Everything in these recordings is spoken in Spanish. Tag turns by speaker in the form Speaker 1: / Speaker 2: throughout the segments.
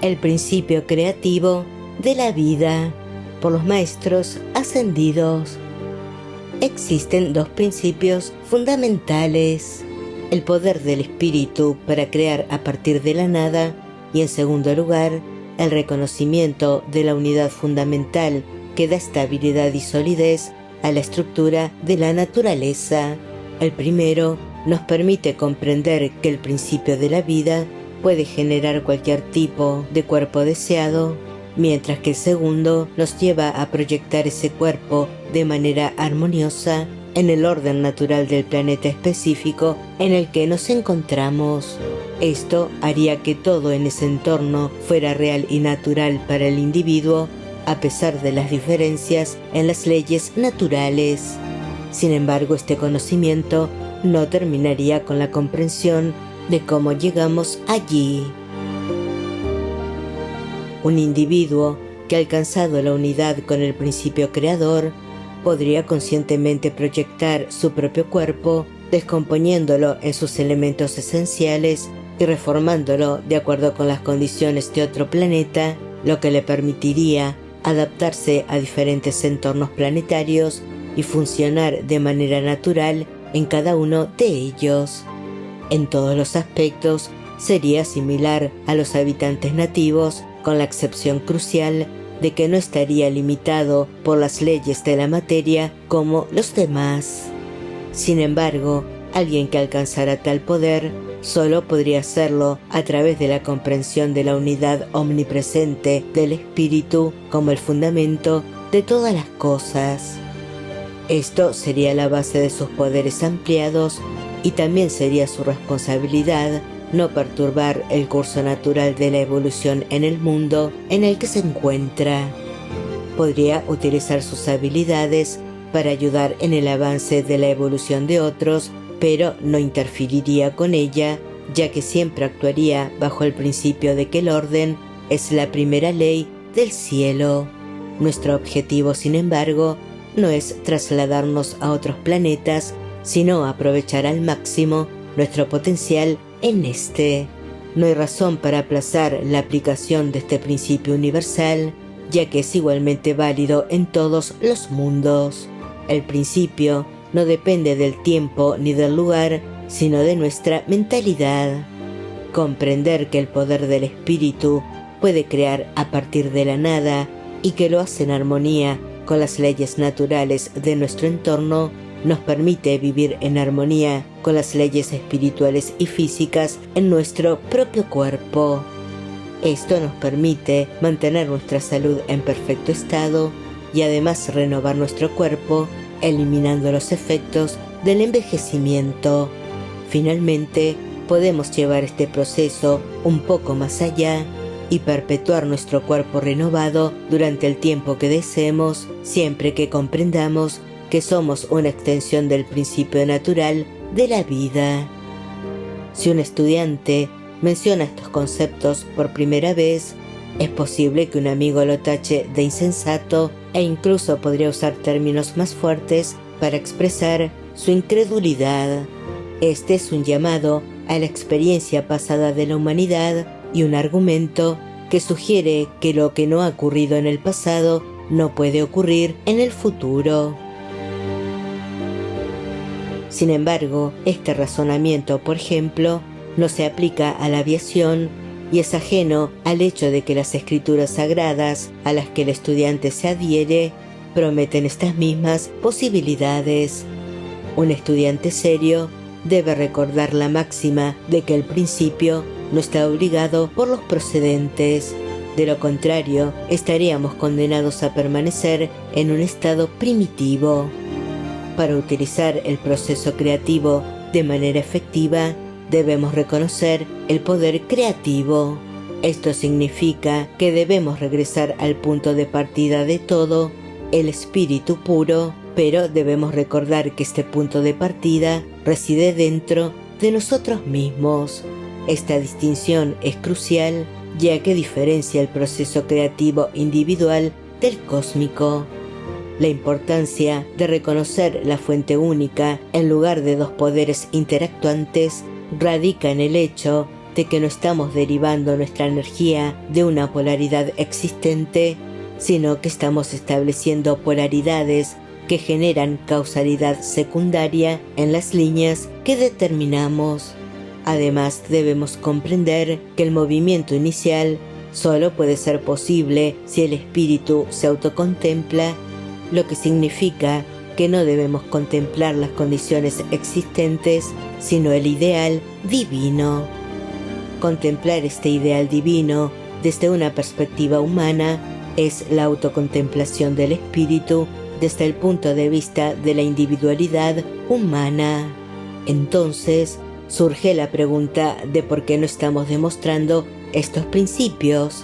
Speaker 1: el principio creativo de la vida, por los maestros ascendidos. Existen dos principios fundamentales: el poder del espíritu para crear a partir de la nada y, en segundo lugar, el reconocimiento de la unidad fundamental que da estabilidad y solidez a la estructura de la naturaleza. El primero nos permite comprender que el principio de la vida puede generar cualquier tipo de cuerpo deseado, mientras que el segundo nos lleva a proyectar ese cuerpo de manera armoniosa en el orden natural del planeta específico en el que nos encontramos. Esto haría que todo en ese entorno fuera real y natural para el individuo, a pesar de las diferencias en las leyes naturales. Sin embargo, este conocimiento no terminaría con la comprensión de cómo llegamos allí. Un individuo que ha alcanzado la unidad con el principio creador podría conscientemente proyectar su propio cuerpo, descomponiéndolo en sus elementos esenciales y reformándolo de acuerdo con las condiciones de otro planeta, lo que le permitiría adaptarse a diferentes entornos planetarios y funcionar de manera natural en cada uno de ellos. En todos los aspectos sería similar a los habitantes nativos, con la excepción crucial de que no estaría limitado por las leyes de la materia como los demás. Sin embargo, alguien que alcanzara tal poder solo podría hacerlo a través de la comprensión de la unidad omnipresente del espíritu como el fundamento de todas las cosas. Esto sería la base de sus poderes ampliados, y también sería su responsabilidad no perturbar el curso natural de la evolución en el mundo en el que se encuentra. Podría utilizar sus habilidades para ayudar en el avance de la evolución de otros, pero no interferiría con ella, ya que siempre actuaría bajo el principio de que el orden es la primera ley del cielo. Nuestro objetivo, sin embargo, no es trasladarnos a otros planetas, sino aprovechar al máximo nuestro potencial en este. No hay razón para aplazar la aplicación de este principio universal, ya que es igualmente válido en todos los mundos. El principio no depende del tiempo ni del lugar, sino de nuestra mentalidad. Comprender que el poder del espíritu puede crear a partir de la nada y que lo hace en armonía con las leyes naturales de nuestro entorno nos permite vivir en armonía con las leyes espirituales y físicas en nuestro propio cuerpo. Esto nos permite mantener nuestra salud en perfecto estado y además renovar nuestro cuerpo, eliminando los efectos del envejecimiento. Finalmente, podemos llevar este proceso un poco más allá y perpetuar nuestro cuerpo renovado durante el tiempo que deseemos, siempre que comprendamos que somos una extensión del principio natural de la vida. Si un estudiante menciona estos conceptos por primera vez, es posible que un amigo lo tache de insensato e incluso podría usar términos más fuertes para expresar su incredulidad. Este es un llamado a la experiencia pasada de la humanidad y un argumento que sugiere que lo que no ha ocurrido en el pasado no puede ocurrir en el futuro. Sin embargo, este razonamiento, por ejemplo, no se aplica a la aviación y es ajeno al hecho de que las escrituras sagradas a las que el estudiante se adhiere prometen estas mismas posibilidades. Un estudiante serio debe recordar la máxima de que el principio no está obligado por los procedentes. De lo contrario, estaríamos condenados a permanecer en un estado primitivo. Para utilizar el proceso creativo de manera efectiva, debemos reconocer el poder creativo. Esto significa que debemos regresar al punto de partida de todo, el espíritu puro, pero debemos recordar que este punto de partida reside dentro de nosotros mismos. Esta distinción es crucial, ya que diferencia el proceso creativo individual del cósmico. La importancia de reconocer la fuente única en lugar de dos poderes interactuantes radica en el hecho de que no estamos derivando nuestra energía de una polaridad existente, sino que estamos estableciendo polaridades que generan causalidad secundaria en las líneas que determinamos. Además, debemos comprender que el movimiento inicial solo puede ser posible si el espíritu se autocontempla, lo que significa que no debemos contemplar las condiciones existentes, sino el ideal divino. Contemplar este ideal divino desde una perspectiva humana es la autocontemplación del espíritu desde el punto de vista de la individualidad humana. Entonces, surge la pregunta de por qué no estamos demostrando estos principios.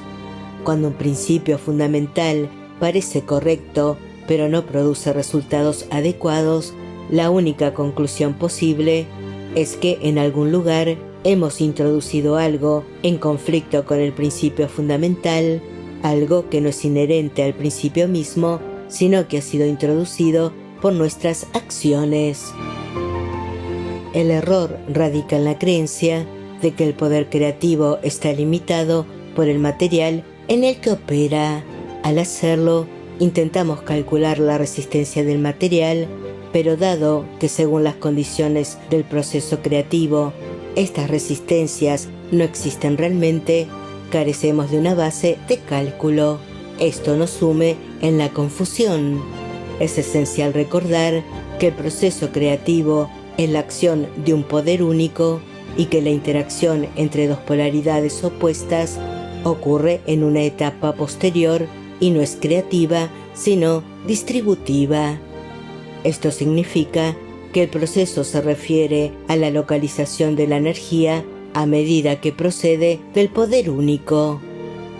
Speaker 1: Cuando un principio fundamental parece correcto, pero no produce resultados adecuados, la única conclusión posible es que en algún lugar hemos introducido algo en conflicto con el principio fundamental, algo que no es inherente al principio mismo, sino que ha sido introducido por nuestras acciones. El error radica en la creencia de que el poder creativo está limitado por el material en el que opera. Al hacerlo, intentamos calcular la resistencia del material, pero dado que según las condiciones del proceso creativo, estas resistencias no existen realmente, carecemos de una base de cálculo. Esto nos sume en la confusión. Es esencial recordar que el proceso creativo es la acción de un poder único y que la interacción entre dos polaridades opuestas ocurre en una etapa posterior y no es creativa, sino distributiva. Esto significa que el proceso se refiere a la localización de la energía a medida que procede del poder único.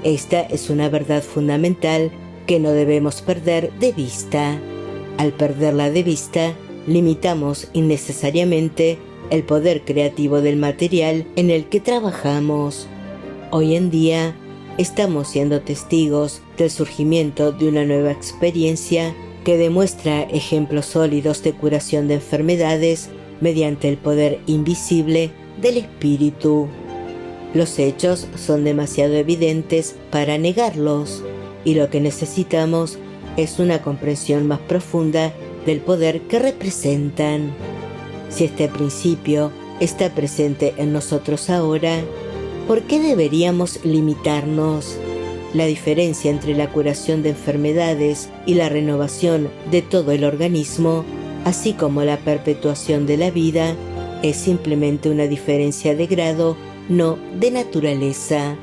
Speaker 1: Esta es una verdad fundamental que no debemos perder de vista. Al perderla de vista, limitamos innecesariamente el poder creativo del material en el que trabajamos. Hoy en día, estamos siendo testigos del surgimiento de una nueva experiencia que demuestra ejemplos sólidos de curación de enfermedades mediante el poder invisible del espíritu. Los hechos son demasiado evidentes para negarlos, y lo que necesitamos es una comprensión más profunda del poder que representan. Si este principio está presente en nosotros ahora, ¿por qué deberíamos limitarnos? La diferencia entre la curación de enfermedades y la renovación de todo el organismo, así como la perpetuación de la vida, es simplemente una diferencia de grado, no de naturaleza.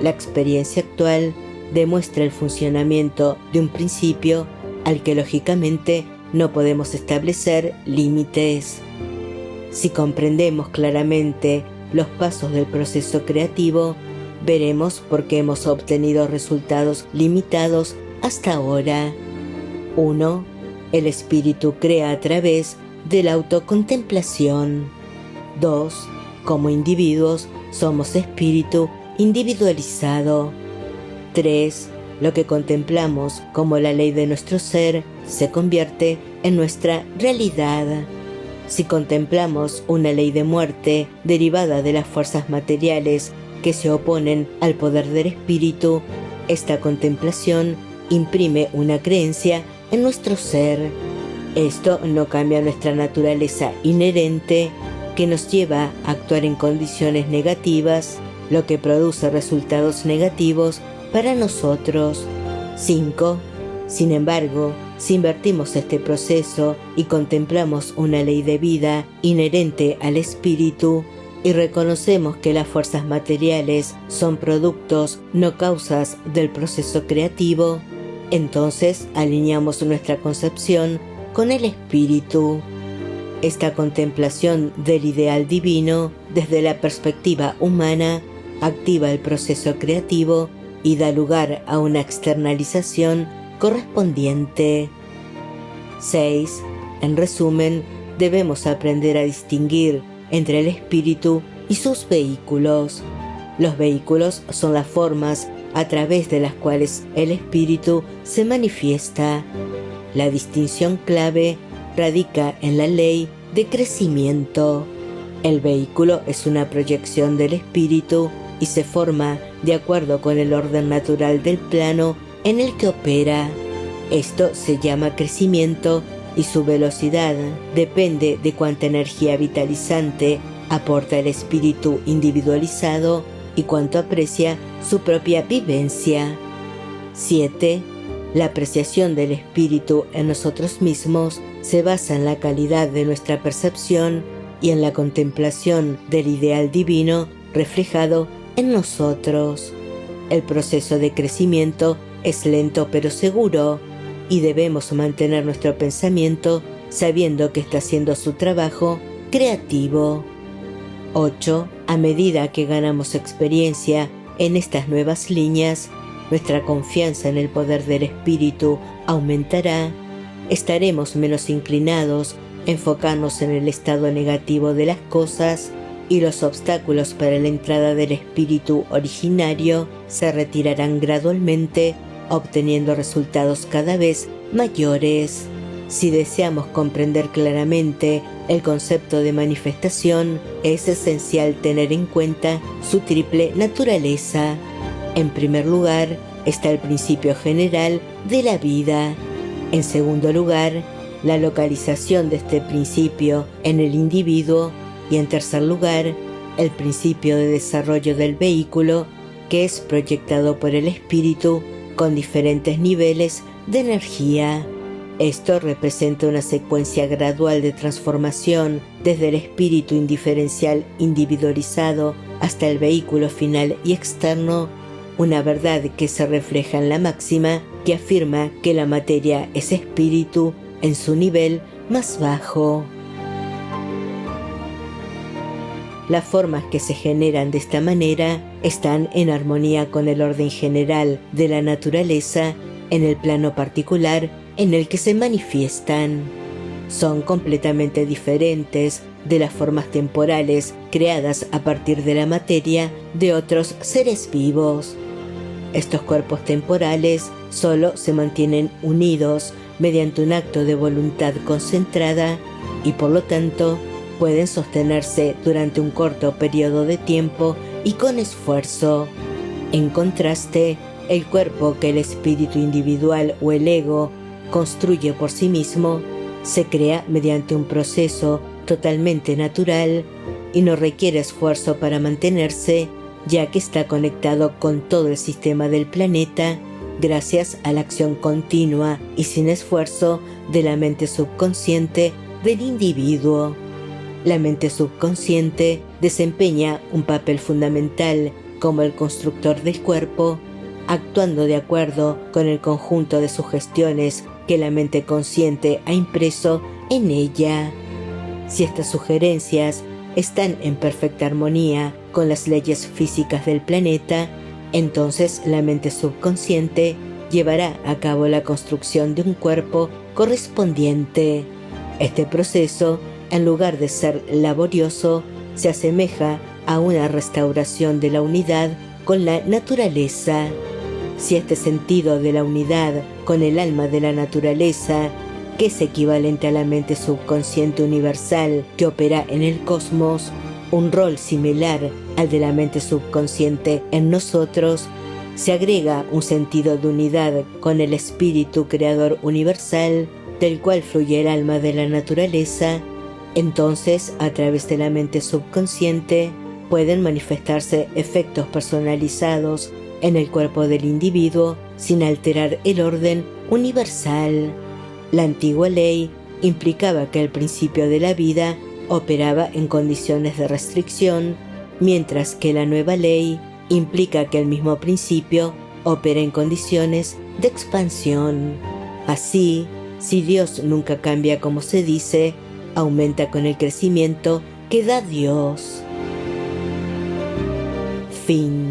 Speaker 1: La experiencia actual demuestra el funcionamiento de un principio al que lógicamente no podemos establecer límites. Si comprendemos claramente los pasos del proceso creativo, veremos por qué hemos obtenido resultados limitados hasta ahora. 1. El espíritu crea a través de la autocontemplación. 2. Como individuos, somos espíritu individualizado. 3. Lo que contemplamos como la ley de nuestro ser se convierte en nuestra realidad. Si contemplamos una ley de muerte derivada de las fuerzas materiales que se oponen al poder del espíritu, esta contemplación imprime una creencia en nuestro ser. Esto no cambia nuestra naturaleza inherente, que nos lleva a actuar en condiciones negativas, lo que produce resultados negativos para nosotros. 5. Sin embargo, si invertimos este proceso y contemplamos una ley de vida inherente al espíritu y reconocemos que las fuerzas materiales son productos, no causas del proceso creativo, entonces alineamos nuestra concepción con el espíritu. Esta contemplación del ideal divino desde la perspectiva humana activa el proceso creativo y da lugar a una externalización correspondiente. 6. En resumen, debemos aprender a distinguir entre el espíritu y sus vehículos. Los vehículos son las formas a través de las cuales el espíritu se manifiesta. La distinción clave radica en la ley de crecimiento. El vehículo es una proyección del espíritu y se forma de acuerdo con el orden natural del plano en el que opera. Esto se llama crecimiento y su velocidad depende de cuánta energía vitalizante aporta el espíritu individualizado y cuánto aprecia su propia vivencia. 7. La apreciación del espíritu en nosotros mismos se basa en la calidad de nuestra percepción y en la contemplación del ideal divino reflejado en nosotros. El proceso de crecimiento es lento pero seguro y debemos mantener nuestro pensamiento sabiendo que está haciendo su trabajo creativo. 8. A medida que ganamos experiencia en estas nuevas líneas, nuestra confianza en el poder del espíritu aumentará, estaremos menos inclinados a enfocarnos en el estado negativo de las cosas y los obstáculos para la entrada del espíritu originario se retirarán gradualmente, obteniendo resultados cada vez mayores. Si deseamos comprender claramente el concepto de manifestación, es esencial tener en cuenta su triple naturaleza. En primer lugar, está el principio general de la vida. En segundo lugar, la localización de este principio en el individuo. Y en tercer lugar, el principio de desarrollo del vehículo, que es proyectado por el espíritu con diferentes niveles de energía. Esto representa una secuencia gradual de transformación desde el espíritu indiferencial individualizado hasta el vehículo final y externo, una verdad que se refleja en la máxima que afirma que la materia es espíritu en su nivel más bajo. Las formas que se generan de esta manera están en armonía con el orden general de la naturaleza en el plano particular en el que se manifiestan. Son completamente diferentes de las formas temporales creadas a partir de la materia de otros seres vivos. Estos cuerpos temporales solo se mantienen unidos mediante un acto de voluntad concentrada y por lo tanto pueden sostenerse durante un corto periodo de tiempo y con esfuerzo. En contraste, el cuerpo que el espíritu individual o el ego construye por sí mismo se crea mediante un proceso totalmente natural y no requiere esfuerzo para mantenerse, ya que está conectado con todo el sistema del planeta gracias a la acción continua y sin esfuerzo de la mente subconsciente del individuo. La mente subconsciente desempeña un papel fundamental como el constructor del cuerpo, actuando de acuerdo con el conjunto de sugestiones que la mente consciente ha impreso en ella. Si estas sugerencias están en perfecta armonía con las leyes físicas del planeta, entonces la mente subconsciente llevará a cabo la construcción de un cuerpo correspondiente. Este proceso, en lugar de ser laborioso, se asemeja a una restauración de la unidad con la naturaleza. Si este sentido de la unidad con el alma de la naturaleza, que es equivalente a la mente subconsciente universal que opera en el cosmos, un rol similar al de la mente subconsciente en nosotros, se agrega un sentido de unidad con el espíritu creador universal, del cual fluye el alma de la naturaleza, entonces, a través de la mente subconsciente, pueden manifestarse efectos personalizados en el cuerpo del individuo sin alterar el orden universal. La antigua ley implicaba que el principio de la vida operaba en condiciones de restricción, mientras que la nueva ley implica que el mismo principio opera en condiciones de expansión. Así, si Dios nunca cambia como se dice, aumenta con el crecimiento que da Dios. Fin.